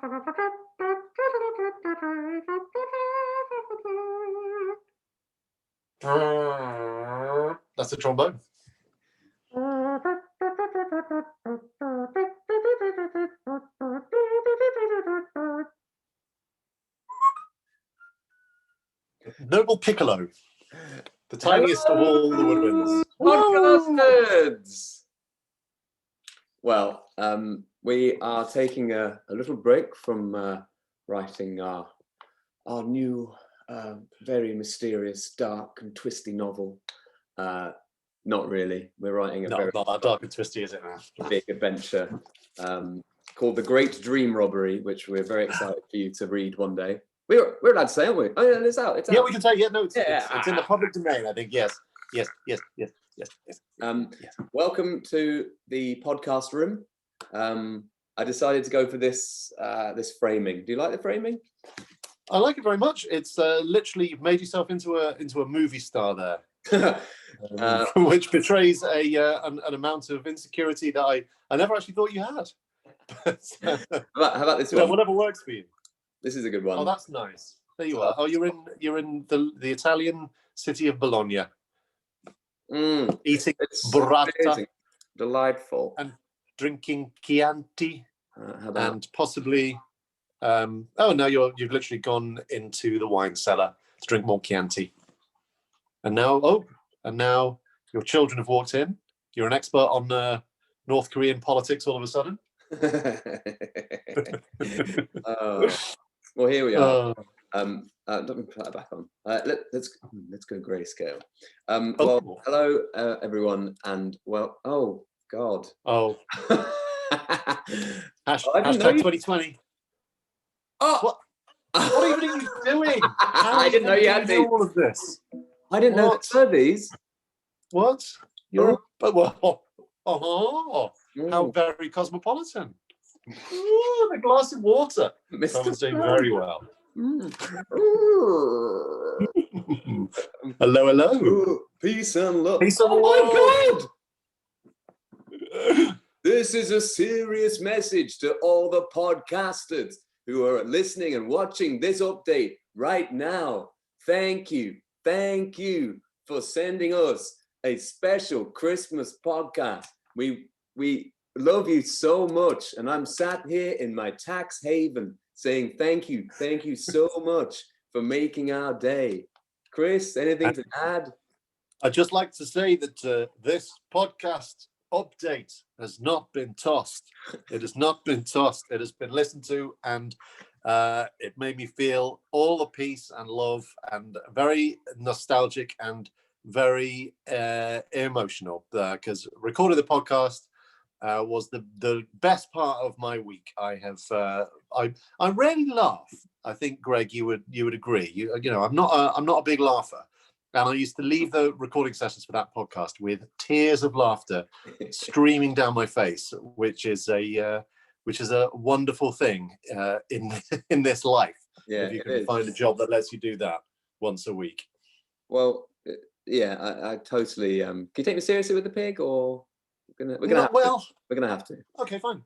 That's a trombone. Noble piccolo, the tiniest of all the woodwinds. Podcastards! Well, we are taking a little break from writing our new, very mysterious, dark and twisty novel. Not really. We're writing a very not that dark and twisty, is it now? big adventure called The Great Dream Robbery, which we're very excited for you to read one day. We're allowed to say, aren't we? Oh yeah, it's out. Yeah, we can say. Yeah, no, it's in the public domain. I think. Yes. Welcome to the podcast room. I decided to go for this framing. Do you like the framing? I like it very much. It's literally you've made yourself into a movie star there, which betrays an amount of insecurity that I never actually thought you had. How about this one? Whatever works for you. This is a good one. Oh, that's nice. There you are. Oh, you're in the Italian city of Bologna, eating burrata, delightful, and drinking Chianti, and possibly. Now you've literally gone into the wine cellar to drink more Chianti, and now your children have walked in. You're an expert on North Korean politics all of a sudden. Well, here we are. Let me put that back on. Let's go grayscale. Well, hello everyone, and oh God. Oh. Hashtag 2020. Oh, what even are you doing? I didn't know you had to do all of this. I didn't know there were these. What? How very cosmopolitan. Ooh, a glass of water. Someone's doing very well. Hello. Ooh, peace and love. Peace and love. My God! This is a serious message to all the podcasters who are listening and watching this update right now. Thank you for sending us a special Christmas podcast. We love you so much, and I'm sat here in my tax haven saying thank you so much for making our day. Chris, anything to add? I'd just like to say that this podcast update has not been tossed. It has not been tossed. It has been listened to, and it made me feel all the peace and love, and very nostalgic and very emotional, because recording the podcast was the best part of my week. I rarely laugh. I think, Greg, you would agree. You know, I'm not a big laugher, and I used to leave the recording sessions for that podcast with tears of laughter streaming down my face, which is a wonderful thing in this life. Yeah, if you can find a job that lets you do that once a week. Well, yeah, I totally. Can you take me seriously with the pig, or we're gonna have to? Okay, fine.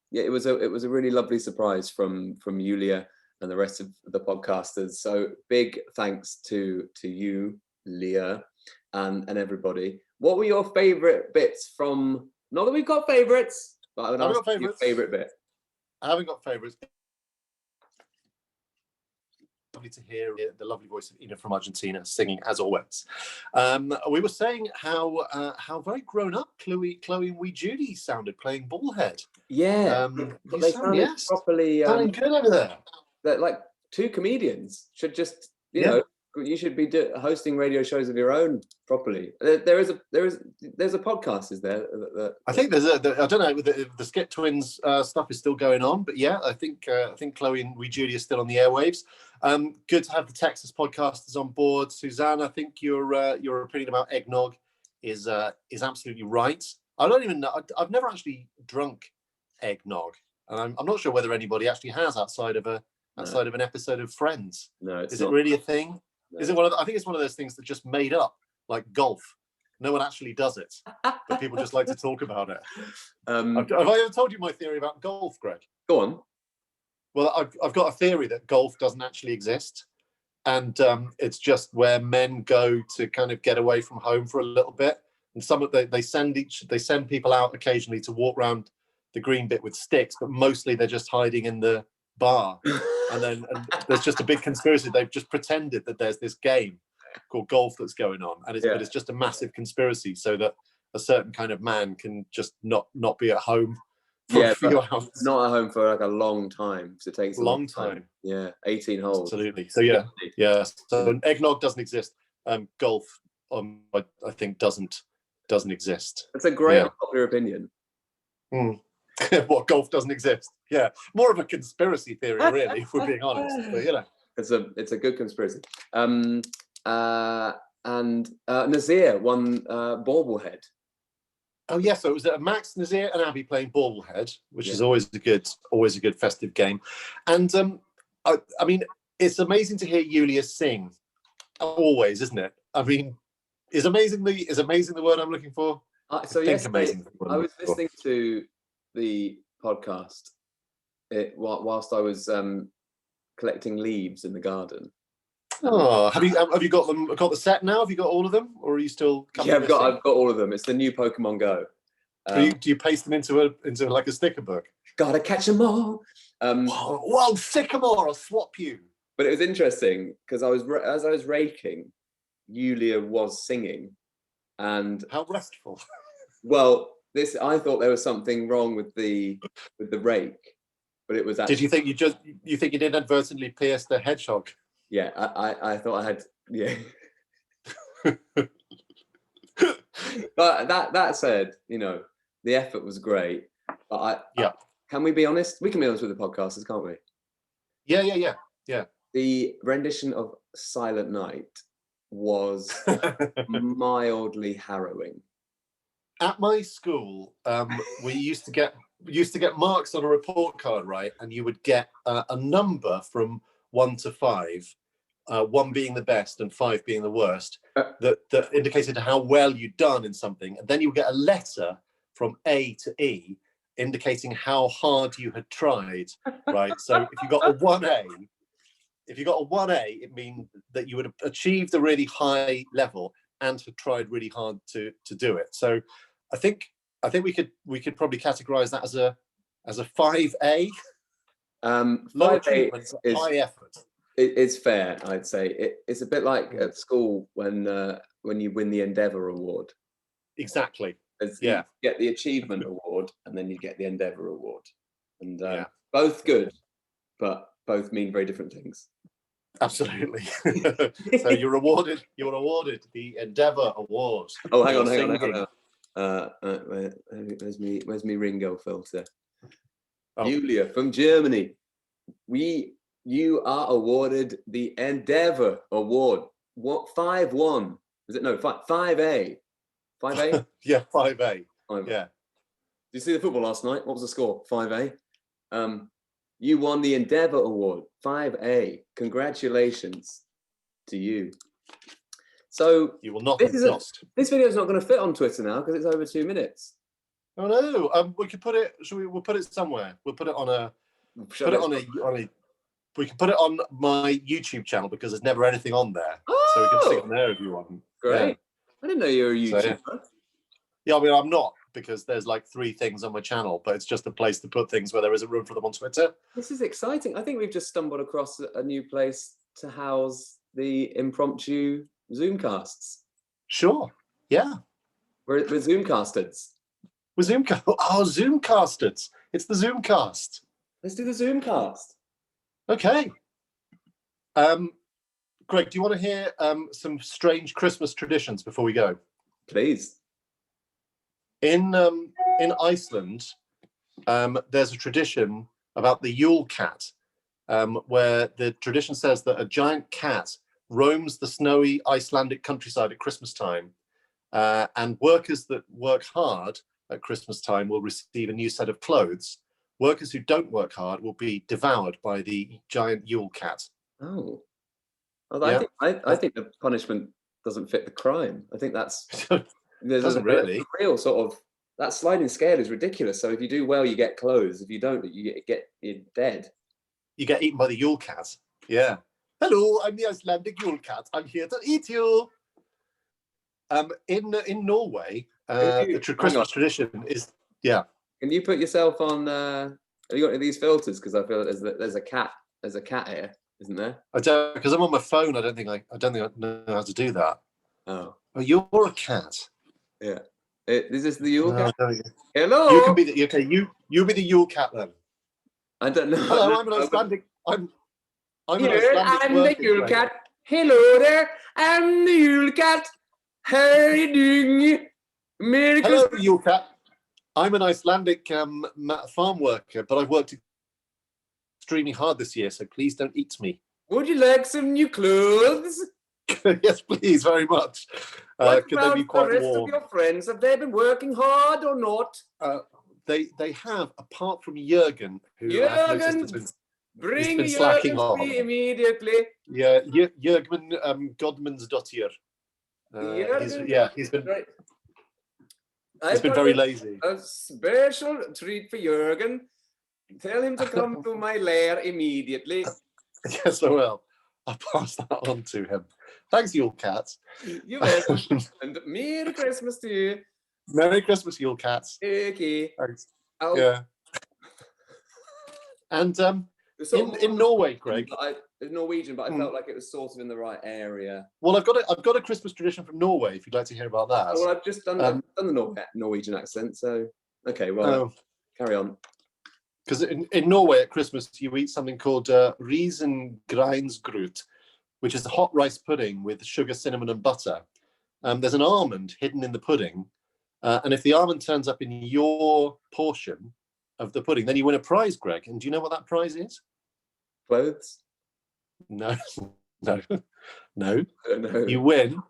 Yeah, it was a really lovely surprise from Yulia and the rest of the podcasters. So big thanks to you, Leah, and everybody. What were your favourite bits from? Not that we've got favourites, but I would ask your favourite bit. I haven't got favourites. Lovely to hear the lovely voice of Ina from Argentina singing as always. We were saying how very grown up Chloe and Wee Judy sounded playing Bullhead. Yeah, they sounded properly. Sounding good over there. That like two comedians should just know. You should be hosting radio shows of your own properly. There's a podcast, is there? I think there's I don't know. The Skit Twins stuff is still going on, but yeah, I think Chloe and Wee Judy are still on the airwaves. Good to have the Texas podcasters on board. Suzanne, I think your opinion about eggnog is absolutely right. I don't even know. I've never actually drunk eggnog, and I'm not sure whether anybody actually has outside of an episode of Friends. No, is it really a thing? No. Is it I think it's one of those things that just made up, like golf. No one actually does it, but people just like to talk about it. Have I ever told you my theory about golf, Greg? Go on. Well, I've got a theory that golf doesn't actually exist, and it's just where men go to kind of get away from home for a little bit. And they send people out occasionally to walk around the green bit with sticks, but mostly they're just hiding in the bar. And there's just a big conspiracy. They've just pretended that there's this game called golf that's going on, but it's just a massive conspiracy so that a certain kind of man can just not be at home for a few hours. Not at home for like a long time. So it takes a long time. Yeah, 18 holes. Absolutely. So yeah. So eggnog doesn't exist. Golf, I think doesn't exist. That's a great unpopular opinion. What, golf doesn't exist? Yeah, more of a conspiracy theory, really, if we're being honest. But it's a good conspiracy. And Nazir won Bauble-head. Oh yeah, so it was Max, Nazir, and Abby playing Bauble-head, which is always a good festive game. And I mean, it's amazing to hear Yulia sing. Always, isn't it? I mean, is amazing the word I'm looking for? So yesterday, I was listening to the podcast whilst I was collecting leaves in the garden. Oh, have you got the set now? Have you got all of them, or are you still? I've got all of them. It's the new Pokemon Go. Do you paste them into like a sticker book? Gotta catch them all. Whoa, Sycamore! I'll swap you. But it was interesting because as I was raking, Yulia was singing, and how restful. Well, I thought there was something wrong with the rake, but it was actually. Did you think you think you inadvertently pierced the hedgehog? Yeah, I thought I had. Yeah. But that said, the effort was great. But can we be honest? We can be honest with the podcasters, can't we? Yeah. The rendition of Silent Night was mildly harrowing. At my school, we used to get marks on a report card, right? And you would get a number from 1 to 5, 1 being the best and 5 being the worst, that indicated how well you'd done in something. And then you would get a letter from A to E indicating how hard you had tried, right? So if you got a 1A, it means that you would have achieved a really high level and had tried really hard to do it. So I think we could probably categorize that as a 5A. 5A is high effort. It's fair, I'd say. It's a bit like at school when you win the Endeavour Award. Exactly. You get the Achievement Award and then you get the Endeavour Award, and both good, but both mean very different things. Absolutely. So you're awarded the Endeavour Award. Oh, hang on. Where's me Ringo filter? Julia from Germany. You are awarded the Endeavour Award. What 5-1? Is it 5A? 5A? Yeah, 5A. Yeah. Did you see the football last night? What was the score? 5A. You won the Endeavour Award, 5A. Congratulations to you. So you will not be lost. This video is not going to fit on Twitter now because it's over 2 minutes. Oh no! We could put it. We'll put it somewhere. We'll put it on a. We can put it on my YouTube channel because there's never anything on there, so we can stick it on there if you want. Great! Yeah. I didn't know you were a YouTuber. So, yeah, I mean I'm not, because there's like 3 things on my channel, but it's just a place to put things where there isn't room for them on Twitter. This is exciting. I think we've just stumbled across a new place to house the impromptu Zoomcasts. Sure. Yeah. We're Zoomcasters. We're Zoomcasters. It's the Zoomcast. Let's do the Zoomcast. Okay. Greg, do you want to hear some strange Christmas traditions before we go? Please. In Iceland, there's a tradition about the Yule cat, where the tradition says that a giant cat roams the snowy Icelandic countryside at Christmas time, and workers that work hard at Christmas time will receive a new set of clothes. Workers who don't work hard will be devoured by the giant Yule cat. Oh, well, yeah. I think the punishment doesn't fit the crime. I think that's doesn't really. Real sort of, that sliding scale is ridiculous. So if you do well, you get clothes. If you don't, you're dead. you get eaten by the Yule cat. Yeah. Hello, I'm the Icelandic Yule cat. I'm here to eat you. In Norway, the Christmas tradition is Can you put yourself on? Have you got any of these filters? Because I feel there's a cat. There's a cat here, isn't there? I don't, because I'm on my phone. I don't think I know how to do that. Oh, you're a cat. Yeah. Is this the Yule cat? No. Hello. You can be the okay. You be the Yule cat then. I don't know. Hello, I'm an Icelandic. I'm an Here, Icelandic. I'm the Yule cat. Hello there. I'm the Yule cat. How are you doing? Merry Hello, Christmas. Yule cat. I'm an Icelandic farm worker, but I've worked extremely hard this year, so please don't eat me. Would you like some new clothes? Yes, please, very much. What Could about they be quite the rest warm? of your friends? Have they been working hard or not? They have, apart from Jürgen, who I've noticed has bring been slacking Jürgen off. to me immediately. Yeah, Jürgen Godmansdottir. He's been Right. He's been very lazy. A special treat for Jürgen. Tell him to come to my lair immediately. Yes, I will. I'll pass that on to him. Thanks, Yule Cats. You're welcome. And Merry Christmas to you. Merry Christmas, Yule Cats. Okay. Thanks. Oh. Yeah. And in Norway, Greg. It's Norwegian, but I felt like it was sort of in the right area. Well, I've got a Christmas tradition from Norway. If you'd like to hear about that. Well, I've just done the Norwegian accent, so okay. Well, carry on. Because in Norway at Christmas you eat something called risengrynsgrut, which is a hot rice pudding with sugar, cinnamon, and butter. There's an almond hidden in the pudding, and if the almond turns up in your portion of the pudding, then you win a prize, Greg. And do you know what that prize is? Clothes? No, no, no. No. You win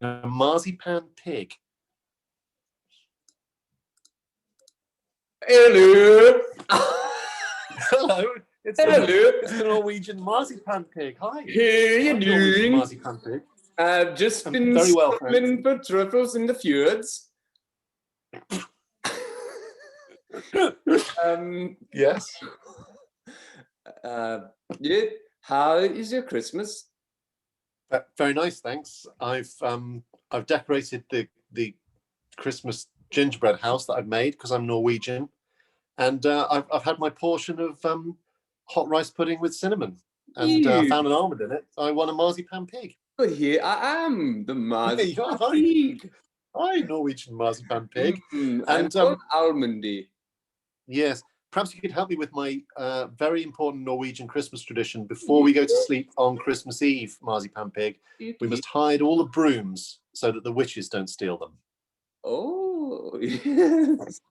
a marzipan pig. Hello. Hello. It's the Norwegian marzipan pig. Hi. How you doing? Marzipan pig. I've just been very well, smuggling for truffles in the fjords. Yes. Yeah. How is your Christmas? Very nice, thanks. I've decorated the Christmas gingerbread house that I've made because I'm Norwegian, and I've had my portion of hot rice pudding with cinnamon, and found an almond in it. I won a marzipan pig. Well, here I am, the marzipan pig. Hi, Norwegian marzipan pig. And almondy. Yes. Perhaps you could help me with my very important Norwegian Christmas tradition. Before we go to sleep on Christmas Eve, marzipan pig, we must hide all the brooms so that the witches don't steal them. Oh, yes.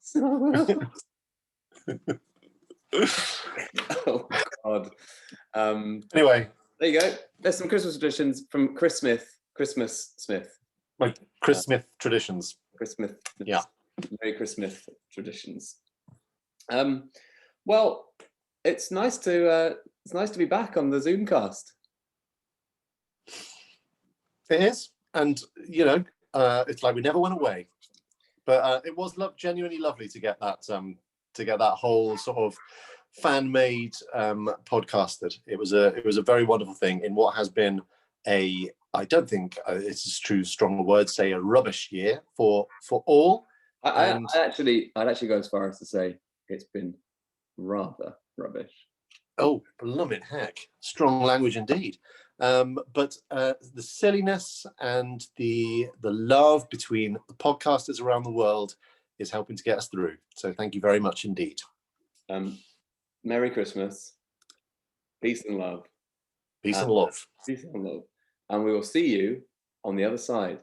Oh, God. Anyway. There you go. There's some Christmas traditions from Chris Smith. My Chris Smith traditions. Chris Smith. Yeah. Very Chris Smith traditions. Well, it's nice to be back on the Zoomcast. It is, and it's like we never went away. But it was genuinely lovely to get that whole sort of fan-made podcasted. It was a very wonderful thing in what has been I don't think it's a strong word, say a rubbish year for all. I'd actually go as far as to say it's been rather rubbish. Oh, blooming heck. Strong language indeed. But the silliness and the love between the podcasters around the world is helping to get us through. So thank you very much indeed. Merry Christmas. Peace and love. Peace and love. Peace and love. And we will see you on the other side.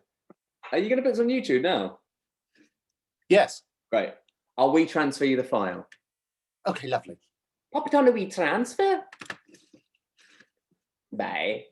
Are you going to put this on YouTube now? Yes. Great. I'll WeTransfer you the file. Okay, lovely. Pop it on a WeTransfer. Bye.